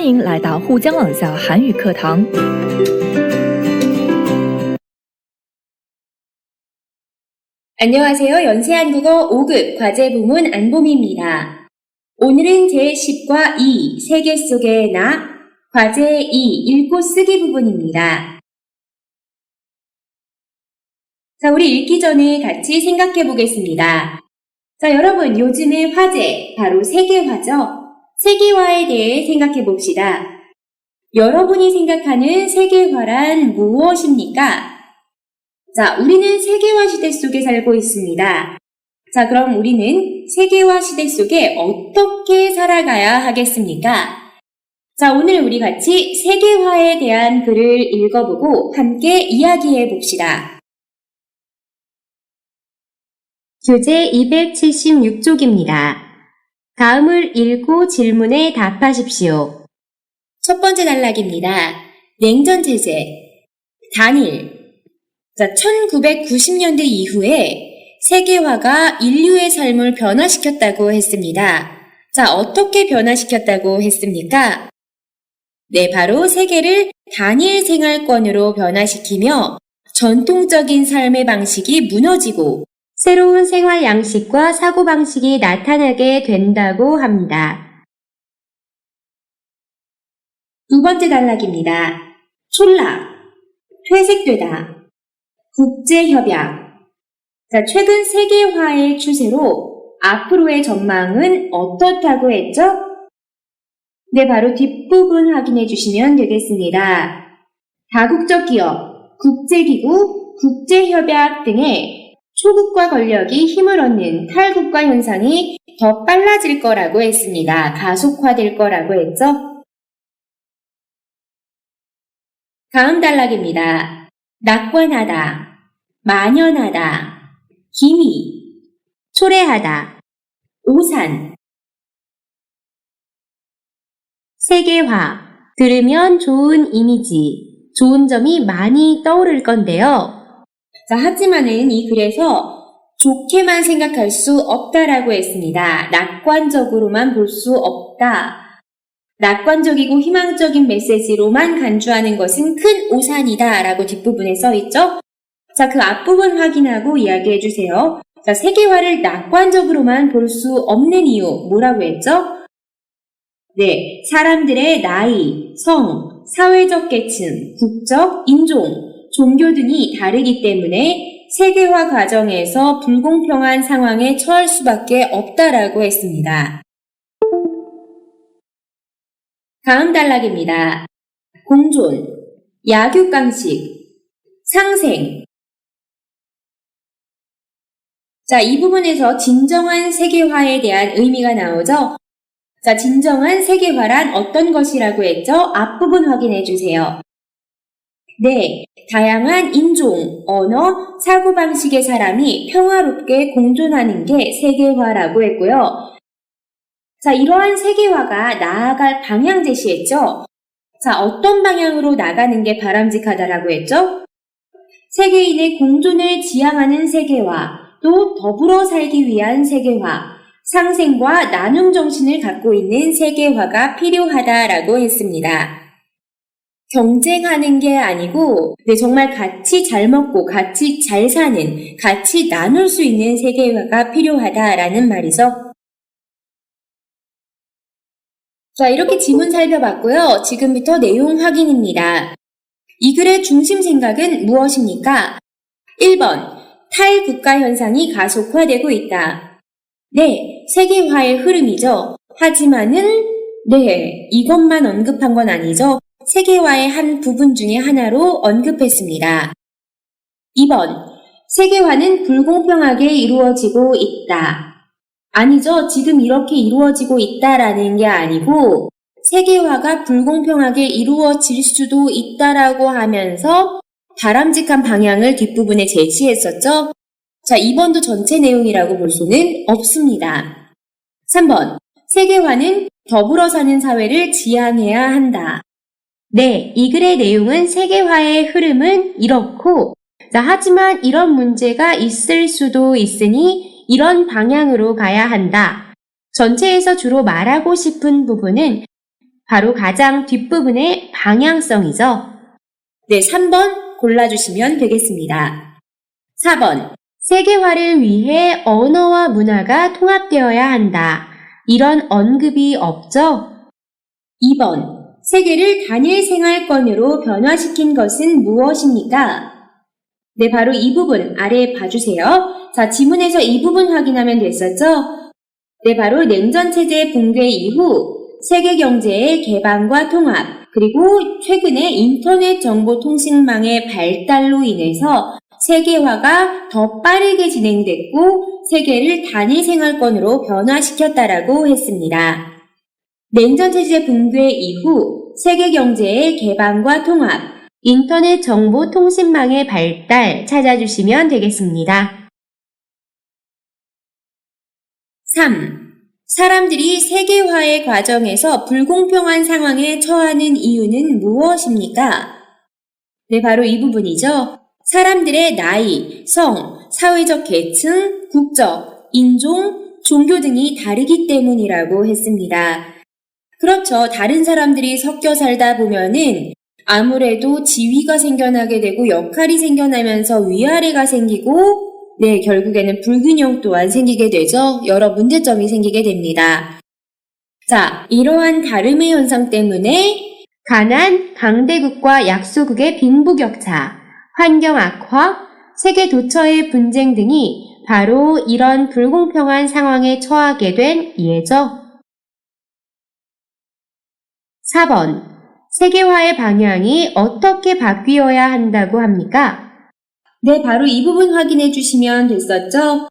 欢迎来到沪江网校韩语课堂。 안녕하세요. 연세한국어 5급 과제부문 안봄입니다. 오늘은 제10과 2 세계 속의 나 과제 2 읽고 쓰기 부분입니다. 자, 우리 읽기 전에 같이 생각해 보겠습니다. 자, 여러분 요즘의 화제 바로 세계화죠? 세계화에 대해 생각해 봅시다. 여러분이 생각하는 세계화란 무엇입니까? 자, 우리는 세계화 시대 속에 살고 있습니다. 자, 그럼 우리는 세계화 시대 속에 어떻게 살아가야 하겠습니까? 자, 오늘 우리 같이 세계화에 대한 글을 읽어보고 함께 이야기해 봅시다. 교재 276쪽입니다. 다음을 읽고 질문에 답하십시오. 첫 번째 단락입니다. 냉전체제, 단일. 자, 1990년대 이후에 세계화가 인류의 삶을 변화시켰다고 했습니다. 자, 어떻게 변화시켰다고 했습니까? 네, 바로 세계를 단일 생활권으로 변화시키며 전통적인 삶의 방식이 무너지고 새로운 생활 양식과 사고방식이 나타나게 된다고 합니다. 두 번째 단락입니다. 촌락, 퇴색되다, 국제협약. 자, 최근 세계화의 추세로 앞으로의 전망은 어떻다고 했죠? 네, 바로 뒷부분 확인해 주시면 되겠습니다. 다국적 기업, 국제기구, 국제협약 등의 초국가 권력이 힘을 얻는 탈국가 현상이 더 빨라질 거라고 했습니다. 가속화될 거라고 했죠? 다음 단락입니다. 낙관하다, 만연하다, 기미, 초래하다, 오산. 세계화, 들으면 좋은 이미지, 좋은 점이 많이 떠오를 건데요. 자, 하지만은 이 글에서 좋게만 생각할 수 없다라고 했습니다. 낙관적으로만 볼 수 없다. 낙관적이고 희망적인 메시지로만 간주하는 것은 큰 오산이다 라고 뒷부분에 써있죠? 자, 그 앞부분 확인하고 이야기해 주세요. 자, 세계화를 낙관적으로만 볼 수 없는 이유 뭐라고 했죠? 네, 사람들의 나이, 성, 사회적 계층, 국적, 인종, 종교 등이 다르기 때문에 세계화 과정에서 불공평한 상황에 처할 수밖에 없다라고 했습니다. 다음 단락입니다. 공존, 약육강식, 상생. 자, 이 부분에서 진정한 세계화에 대한 의미가 나오죠? 자, 진정한 세계화란 어떤 것이라고 했죠? 앞부분 확인해 주세요. 네, 다양한 인종, 언어, 사고방식의 사람이 평화롭게 공존하는 게 세계화라고 했고요. 자, 이러한 세계화가 나아갈 방향 제시했죠? 자, 어떤 방향으로 나가는 게 바람직하다라고 했죠? 세계인의 공존을 지향하는 세계화, 또 더불어 살기 위한 세계화, 상생과 나눔 정신을 갖고 있는 세계화가 필요하다라고 했습니다. 경쟁하는 게 아니고 정말 같이 잘 먹고 같이 잘 사는, 같이 나눌 수 있는 세계화가 필요하다라는 말이죠. 자, 이렇게 지문 살펴봤고요. 지금부터 내용 확인입니다. 이 글의 중심 생각은 무엇입니까? 1번, 탈국가 현상이 가속화되고 있다. 네, 세계화의 흐름이죠. 하지만은 이것만 언급한 건 아니죠. 세계화의 한 부분 중에 하나로 언급했습니다. 2번, 세계화는 불공평하게 이루어지고 있다. 아니죠. 지금 이렇게 이루어지고 있다라는 게 아니고 세계화가 불공평하게 이루어질 수도 있다라고 하면서 바람직한 방향을 뒷부분에 제시했었죠. 자, 2번도 전체 내용이라고 볼 수는 없습니다. 3번, 세계화는 더불어 사는 사회를 지향해야 한다. 네, 이 글의 내용은 세계화의 흐름은 이렇고, 자, 하지만 이런 문제가 있을 수도 있으니 이런 방향으로 가야 한다. 전체에서 주로 말하고 싶은 부분은 바로 가장 뒷부분의 방향성이죠. 네, 3번 골라주시면 되겠습니다. 4번. 세계화를 위해 언어와 문화가 통합되어야 한다. 이런 언급이 없죠? 2번. 세계를 단일 생활권으로 변화시킨 것은 무엇입니까? 네, 바로 이 부분 아래에 봐주세요. 자, 지문에서 이 부분 확인하면 됐었죠? 네, 바로 냉전체제 붕괴 이후 세계 경제의 개방과 통합, 그리고 최근에 인터넷 정보통신망의 발달로 인해서 세계화가 더 빠르게 진행됐고 세계를 단일 생활권으로 변화시켰다라고 했습니다. 냉전체제 붕괴 이후 세계 경제의 개방과 통합, 인터넷 정보통신망의 발달 찾아주시면 되겠습니다. 3. 사람들이 세계화의 과정에서 불공평한 상황에 처하는 이유는 무엇입니까? 네, 바로 이 부분이죠. 사람들의 나이, 성, 사회적 계층, 국적, 인종, 종교 등이 다르기 때문이라고 했습니다. 그렇죠. 다른 사람들이 섞여 살다 보면은 아무래도 지위가 생겨나게 되고 역할이 생겨나면서 위아래가 생기고 네, 결국에는 불균형 또한 생기게 되죠. 여러 문제점이 생기게 됩니다. 자, 이러한 다름의 현상 때문에 가난, 강대국과 약소국의 빈부격차, 환경 악화, 세계 도처의 분쟁 등이 바로 이런 불공평한 상황에 처하게 된 예죠. 4번. 세계화의 방향이 어떻게 바뀌어야 한다고 합니까? 네, 바로 이 부분 확인해 주시면 됐었죠?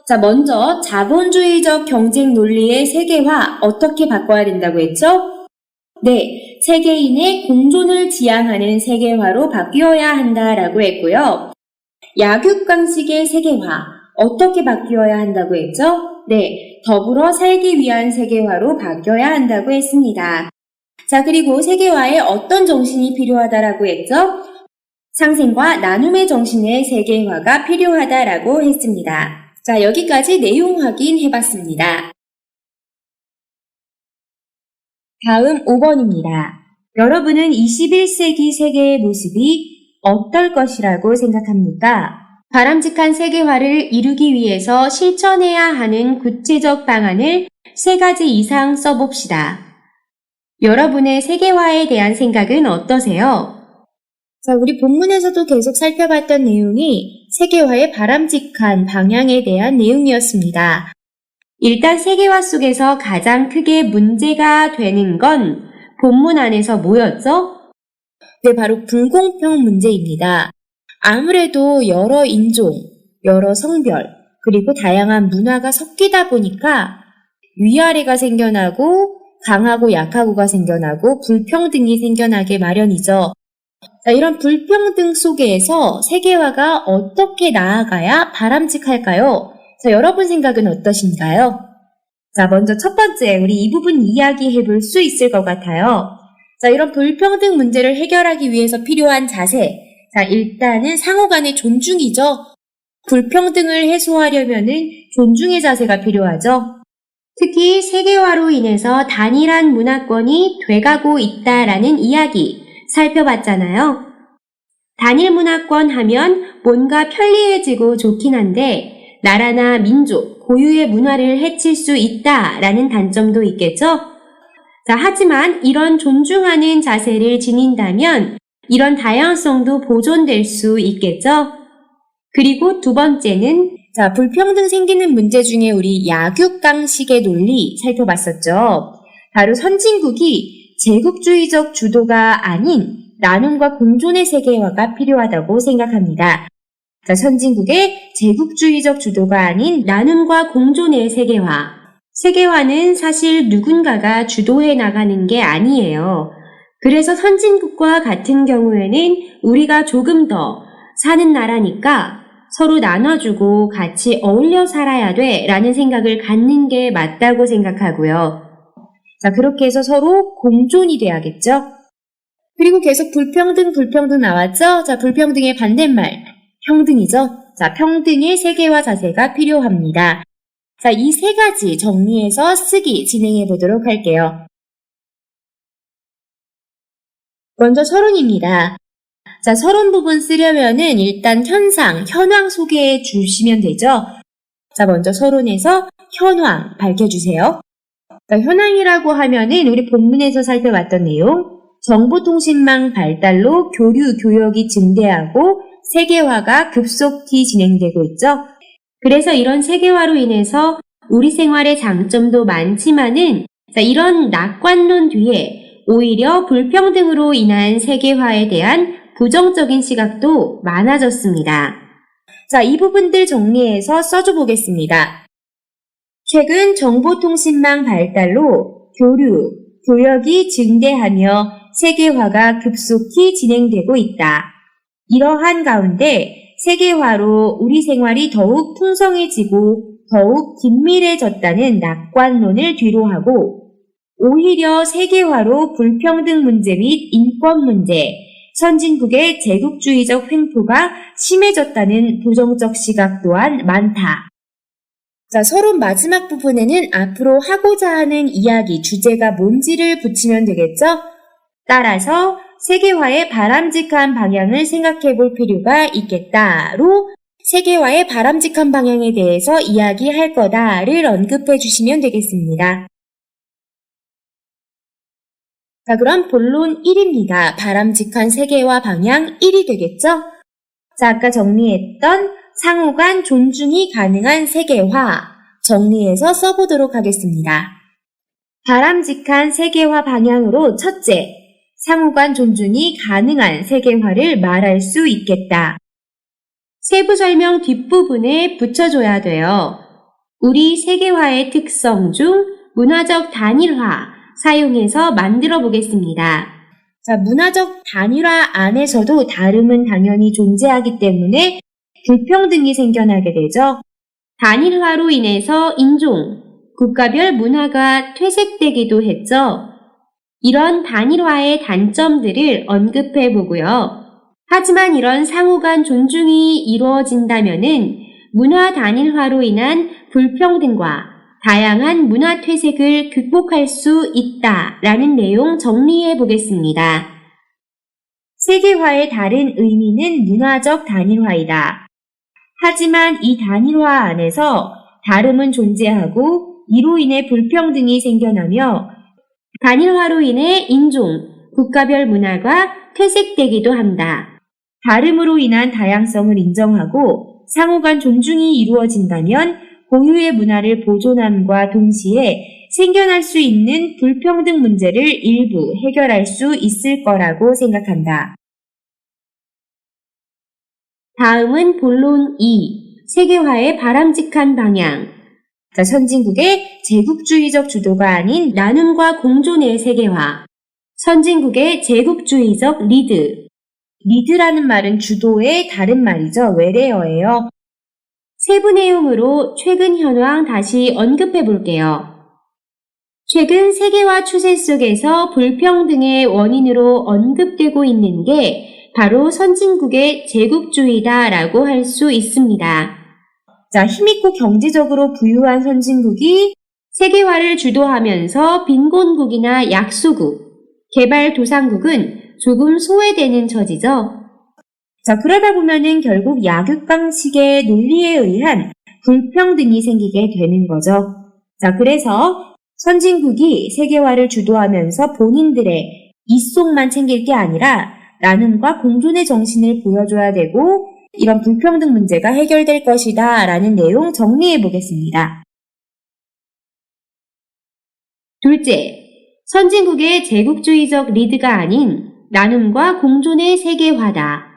자, 먼저 자본주의적 경쟁 논리의 세계화 어떻게 바꿔야 된다고 했죠? 네, 세계인의 공존을 지향하는 세계화로 바뀌어야 한다라고 했고요. 약육강식의 세계화 어떻게 바뀌어야 한다고 했죠? 네, 더불어 살기 위한 세계화로 바뀌어야 한다고 했습니다. 자, 그리고 세계화에 어떤 정신이 필요하다라고 했죠? 상생과 나눔의 정신의 세계화가 필요하다라고 했습니다. 자, 여기까지 내용 확인해봤습니다. 다음 5번입니다. 여러분은 21세기 세계의 모습이 어떨 것이라고 생각합니까? 바람직한 세계화를 이루기 위해서 실천해야 하는 구체적 방안을 3가지 이상 써봅시다. 여러분의 세계화에 대한 생각은 어떠세요? 자, 우리 본문에서도 계속 살펴봤던 내용이 세계화의 바람직한 방향에 대한 내용이었습니다. 일단 세계화 속에서 가장 크게 문제가 되는 건 본문 안에서 뭐였죠? 네, 바로 불공평 문제입니다. 아무래도 여러 인종, 여러 성별, 그리고 다양한 문화가 섞이다 보니까 위아래가 생겨나고 강하고 약하고가 생겨나고 불평등이 생겨나게 마련이죠. 자, 이런 불평등 속에서 세계화가 어떻게 나아가야 바람직할까요? 자, 여러분 생각은 어떠신가요? 자, 먼저 첫 번째, 우리 이 부분 이야기해 볼 수 있을 것 같아요. 자, 이런 불평등 문제를 해결하기 위해서 필요한 자세. 자, 일단은 상호 간의 존중이죠. 불평등을 해소하려면은 존중의 자세가 필요하죠. 특히 세계화로 인해서 단일한 문화권이 돼가고 있다라는 이야기 살펴봤잖아요. 단일 문화권 하면 뭔가 편리해지고 좋긴 한데 나라나 민족, 고유의 문화를 해칠 수 있다라는 단점도 있겠죠? 자, 하지만 이런 존중하는 자세를 지닌다면 이런 다양성도 보존될 수 있겠죠? 그리고 두 번째는 자, 불평등 생기는 문제 중에 우리 약육강식의 논리 살펴봤었죠. 바로 선진국이 제국주의적 주도가 아닌 나눔과 공존의 세계화가 필요하다고 생각합니다. 자, 선진국의 제국주의적 주도가 아닌 나눔과 공존의 세계화. 세계화는 사실 누군가가 주도해 나가는 게 아니에요. 그래서 선진국과 같은 경우에는 우리가 조금 더 사는 나라니까 서로 나눠주고 같이 어울려 살아야 돼 라는 생각을 갖는 게 맞다고 생각하고요. 자, 그렇게 해서 서로 공존이 돼야겠죠? 그리고 계속 불평등 나왔죠? 자, 불평등의 반대말, 평등이죠? 자, 평등의 세계화 자세가 필요합니다. 자, 이 3가지 정리해서 쓰기 진행해 보도록 할게요. 먼저 서론입니다. 자, 서론 부분 쓰려면은 일단 현황 소개해 주시면 되죠. 자, 먼저 서론에서 현황 밝혀주세요. 자, 현황이라고 하면은 우리 본문에서 살펴봤던 내용, 정보통신망 발달로 교류, 교역이 증대하고 세계화가 급속히 진행되고 있죠. 그래서 이런 세계화로 인해서 우리 생활의 장점도 많지만은 자, 이런 낙관론 뒤에 오히려 불평등으로 인한 세계화에 대한 부정적인 시각도 많아졌습니다. 자, 이 부분들 정리해서 써줘 보겠습니다. 최근 정보통신망 발달로 교류, 교역이 증대하며 세계화가 급속히 진행되고 있다. 이러한 가운데 세계화로 우리 생활이 더욱 풍성해지고 더욱 긴밀해졌다는 낙관론을 뒤로하고 오히려 세계화로 불평등 문제 및 인권 문제, 선진국의 제국주의적 횡포가 심해졌다는 부정적 시각 또한 많다. 자, 서론 마지막 부분에는 앞으로 하고자 하는 이야기, 주제가 뭔지를 붙이면 되겠죠? 따라서 세계화의 바람직한 방향을 생각해 볼 필요가 있겠다로 세계화의 바람직한 방향에 대해서 이야기할 거다를 언급해 주시면 되겠습니다. 자, 그럼 본론 1입니다. 바람직한 세계화 방향 1이 되겠죠? 자, 아까 정리했던 상호간 존중이 가능한 세계화 정리해서 써보도록 하겠습니다. 바람직한 세계화 방향으로 첫째, 상호간 존중이 가능한 세계화를 말할 수 있겠다. 세부 설명 뒷부분에 붙여줘야 돼요. 우리 세계화의 특성 중 문화적 단일화 사용해서 만들어 보겠습니다. 자, 문화적 단일화 안에서도 다름은 당연히 존재하기 때문에 불평등이 생겨나게 되죠. 단일화로 인해서 인종, 국가별 문화가 퇴색되기도 했죠. 이런 단일화의 단점들을 언급해 보고요. 하지만 이런 상호간 존중이 이루어진다면은 문화 단일화로 인한 불평등과 다양한 문화 퇴색을 극복할 수 있다라는 내용 정리해 보겠습니다. 세계화의 다른 의미는 문화적 단일화이다. 하지만 이 단일화 안에서 다름은 존재하고 이로 인해 불평등이 생겨나며 단일화로 인해 인종, 국가별 문화가 퇴색되기도 한다. 다름으로 인한 다양성을 인정하고 상호간 존중이 이루어진다면 고유의 문화를 보존함과 동시에 생겨날 수 있는 불평등 문제를 일부 해결할 수 있을 거라고 생각한다. 다음은 본론 2, 세계화의 바람직한 방향. 자, 선진국의 제국주의적 주도가 아닌 나눔과 공존의 세계화. 선진국의 제국주의적 리드. 리드라는 말은 주도의 다른 말이죠. 외래어예요. 세부 내용으로 최근 현황 다시 언급해 볼게요. 최근 세계화 추세 속에서 불평등의 원인으로 언급되고 있는 게 바로 선진국의 제국주의다라고 할 수 있습니다. 자, 힘있고 경제적으로 부유한 선진국이 세계화를 주도하면서 빈곤국이나 약소국, 개발도상국은 조금 소외되는 처지죠. 자, 그러다 보면은 결국 약육 방식의 논리에 의한 불평등이 생기게 되는 거죠. 자, 그래서 선진국이 세계화를 주도하면서 본인들의 이속만 챙길 게 아니라 나눔과 공존의 정신을 보여줘야 되고 이런 불평등 문제가 해결될 것이다 라는 내용 정리해 보겠습니다. 둘째, 선진국의 제국주의적 리드가 아닌 나눔과 공존의 세계화다.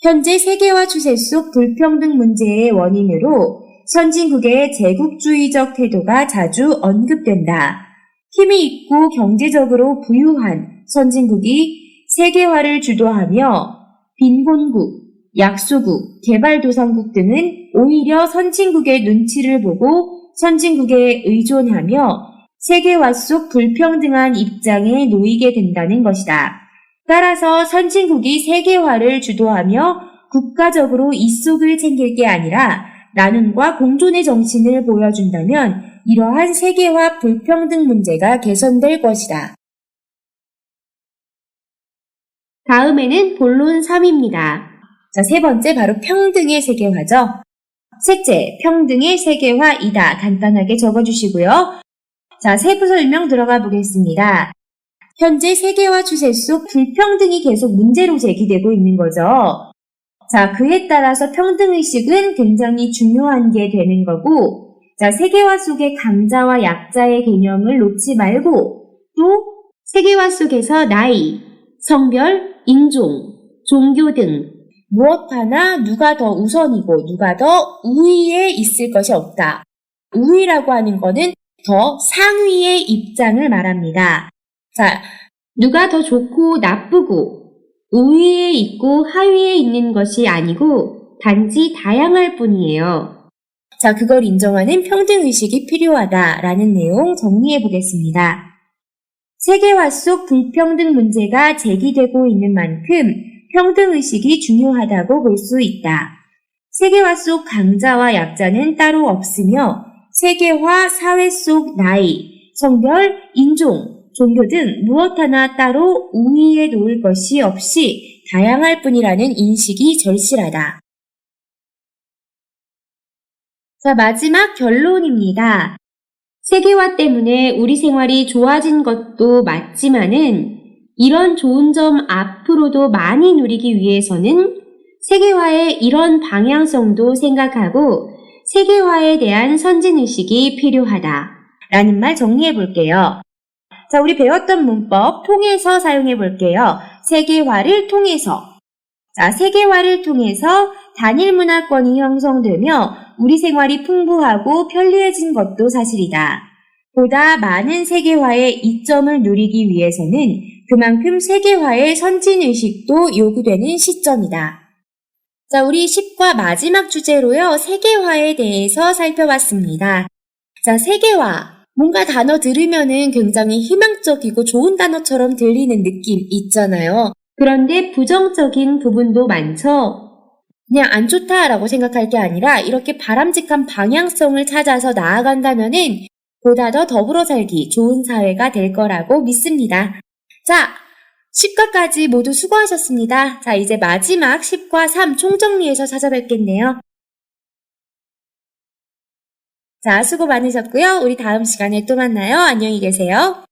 현재 세계화 추세 속 불평등 문제의 원인으로 선진국의 제국주의적 태도가 자주 언급된다. 힘이 있고 경제적으로 부유한 선진국이 세계화를 주도하며 빈곤국, 약소국, 개발도상국 등은 오히려 선진국의 눈치를 보고 선진국에 의존하며 세계화 속 불평등한 입장에 놓이게 된다는 것이다. 따라서 선진국이 세계화를 주도하며 국가적으로 이속을 챙길 게 아니라 나눔과 공존의 정신을 보여준다면 이러한 세계화 불평등 문제가 개선될 것이다. 다음에는 본론 3입니다. 자, 세 번째 바로 평등의 세계화죠. 셋째, 평등의 세계화이다. 간단하게 적어주시고요. 자, 세부 설명 들어가 보겠습니다. 현재 세계화 추세 속 불평등이 계속 문제로 제기되고 있는 거죠. 자, 그에 따라서 평등의식은 굉장히 중요한 게 되는 거고, 자, 세계화 속의 강자와 약자의 개념을 놓지 말고, 또 세계화 속에서 나이, 성별, 인종, 종교 등 무엇 하나 누가 더 우선이고 누가 더 우위에 있을 것이 없다. 우위라고 하는 거는 더 상위의 입장을 말합니다. 자, 누가 더 좋고 나쁘고 우위에 있고 하위에 있는 것이 아니고 단지 다양할 뿐이에요. 자, 그걸 인정하는 평등의식이 필요하다라는 내용 정리해 보겠습니다. 세계화 속 불평등 문제가 제기되고 있는 만큼 평등의식이 중요하다고 볼 수 있다. 세계화 속 강자와 약자는 따로 없으며 세계화 사회 속 나이, 성별, 인종, 종교 등 무엇 하나 따로 우위에 놓을 것이 없이 다양할 뿐이라는 인식이 절실하다. 자, 마지막 결론입니다. 세계화 때문에 우리 생활이 좋아진 것도 맞지만은 이런 좋은 점 앞으로도 많이 누리기 위해서는 세계화의 이런 방향성도 생각하고 세계화에 대한 선진의식이 필요하다. 라는 말 정리해 볼게요. 자, 우리 배웠던 문법 통해서 사용해 볼게요. 세계화를 통해서. 자, 세계화를 통해서 단일 문화권이 형성되며 우리 생활이 풍부하고 편리해진 것도 사실이다. 보다 많은 세계화의 이점을 누리기 위해서는 그만큼 세계화의 선진의식도 요구되는 시점이다. 자, 우리 10과 마지막 주제로요, 세계화에 대해서 살펴봤습니다. 자, 세계화. 뭔가 단어 들으면은 굉장히 희망적이고 좋은 단어처럼 들리는 느낌 있잖아요. 그런데 부정적인 부분도 많죠. 그냥 안 좋다라고 생각할 게 아니라 이렇게 바람직한 방향성을 찾아서 나아간다면은 보다 더 더불어 살기 좋은 사회가 될 거라고 믿습니다. 자, 10과까지 모두 수고하셨습니다. 자, 이제 마지막 10과 3 총정리해서 찾아뵙겠네요. 자, 수고 많으셨고요. 우리 다음 시간에 또 만나요. 안녕히 계세요.